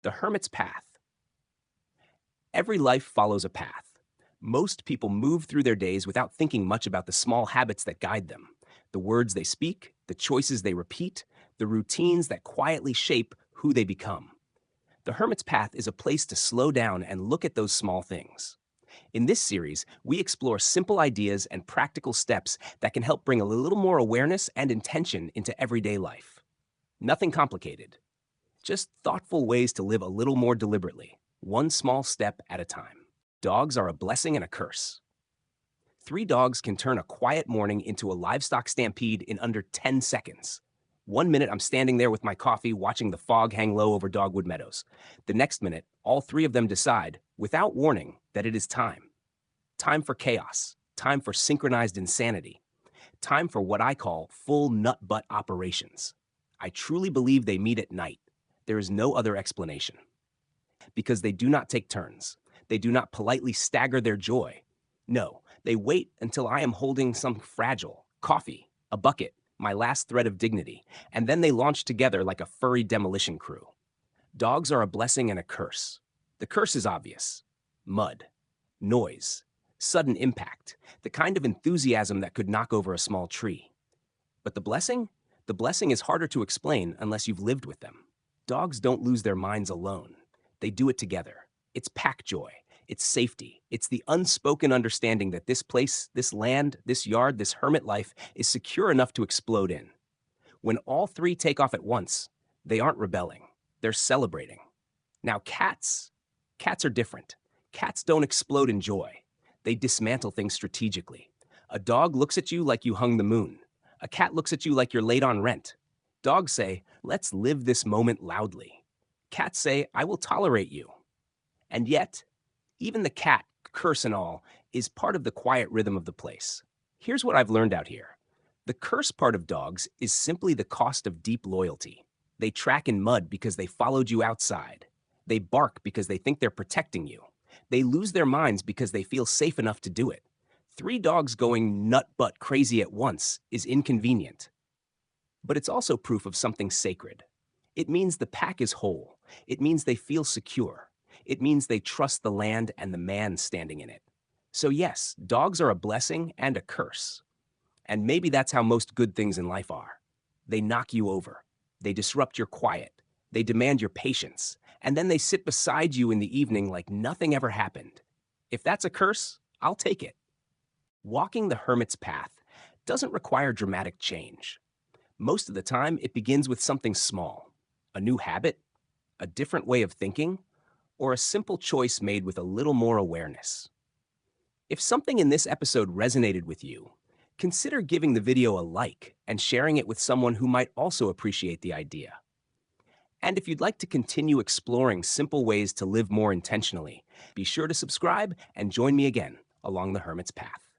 The hermit's path. Every life follows a path. Most people move through their days without thinking much about the small habits that guide them, the words they speak, the choices they repeat, the routines that quietly shape who they become. The hermit's path is a place to slow down and look at those small things. In this series, we explore simple ideas and practical steps that can help bring a little more awareness and intention into everyday life. Nothing complicated, just thoughtful ways to live a little more deliberately, one small step at a time. Dogs are a blessing and a curse. 3 dogs can turn a quiet morning into a livestock stampede in under 10 seconds. 1 minute, I'm standing there with my coffee watching the fog hang low over Dogwood Meadows. The next minute, all 3 of them decide, without warning, that it is time. Time for chaos. Time for synchronized insanity. Time for what I call full nut-butt operations. I truly believe they meet at night. There is no other explanation. Because they do not take turns. They do not politely stagger their joy. No, they wait until I am holding some fragile coffee, a bucket, my last thread of dignity, and then they launch together like a furry demolition crew. Dogs are a blessing and a curse. The curse is obvious. Mud, noise, sudden impact, the kind of enthusiasm that could knock over a small tree. But the blessing? The blessing is harder to explain unless you've lived with them. Dogs don't lose their minds alone. They do it together. It's pack joy. It's safety. It's the unspoken understanding that this place, this land, this yard, this hermit life is secure enough to explode in. When all 3 take off at once, they aren't rebelling. They're celebrating. Now cats are different. Cats don't explode in joy. They dismantle things strategically. A dog looks at you like you hung the moon. A cat looks at you like you're late on rent. Dogs say, let's live this moment loudly. Cats say, I will tolerate you. And yet, even the cat, curse and all, is part of the quiet rhythm of the place. Here's what I've learned out here. The curse part of dogs is simply the cost of deep loyalty. They track in mud because they followed you outside. They bark because they think they're protecting you. They lose their minds because they feel safe enough to do it. 3 dogs going nut-butt crazy at once is inconvenient. But it's also proof of something sacred. It means the pack is whole. It means they feel secure. It means they trust the land and the man standing in it. So yes, dogs are a blessing and a curse. And maybe that's how most good things in life are. They knock you over. They disrupt your quiet. They demand your patience. And then they sit beside you in the evening like nothing ever happened. If that's a curse, I'll take it. Walking the hermit's path doesn't require dramatic change. Most of the time, it begins with something small. A new habit, a different way of thinking, or a simple choice made with a little more awareness. If something in this episode resonated with you, consider giving the video a like and sharing it with someone who might also appreciate the idea. And if you'd like to continue exploring simple ways to live more intentionally, be sure to subscribe and join me again along the hermit's path.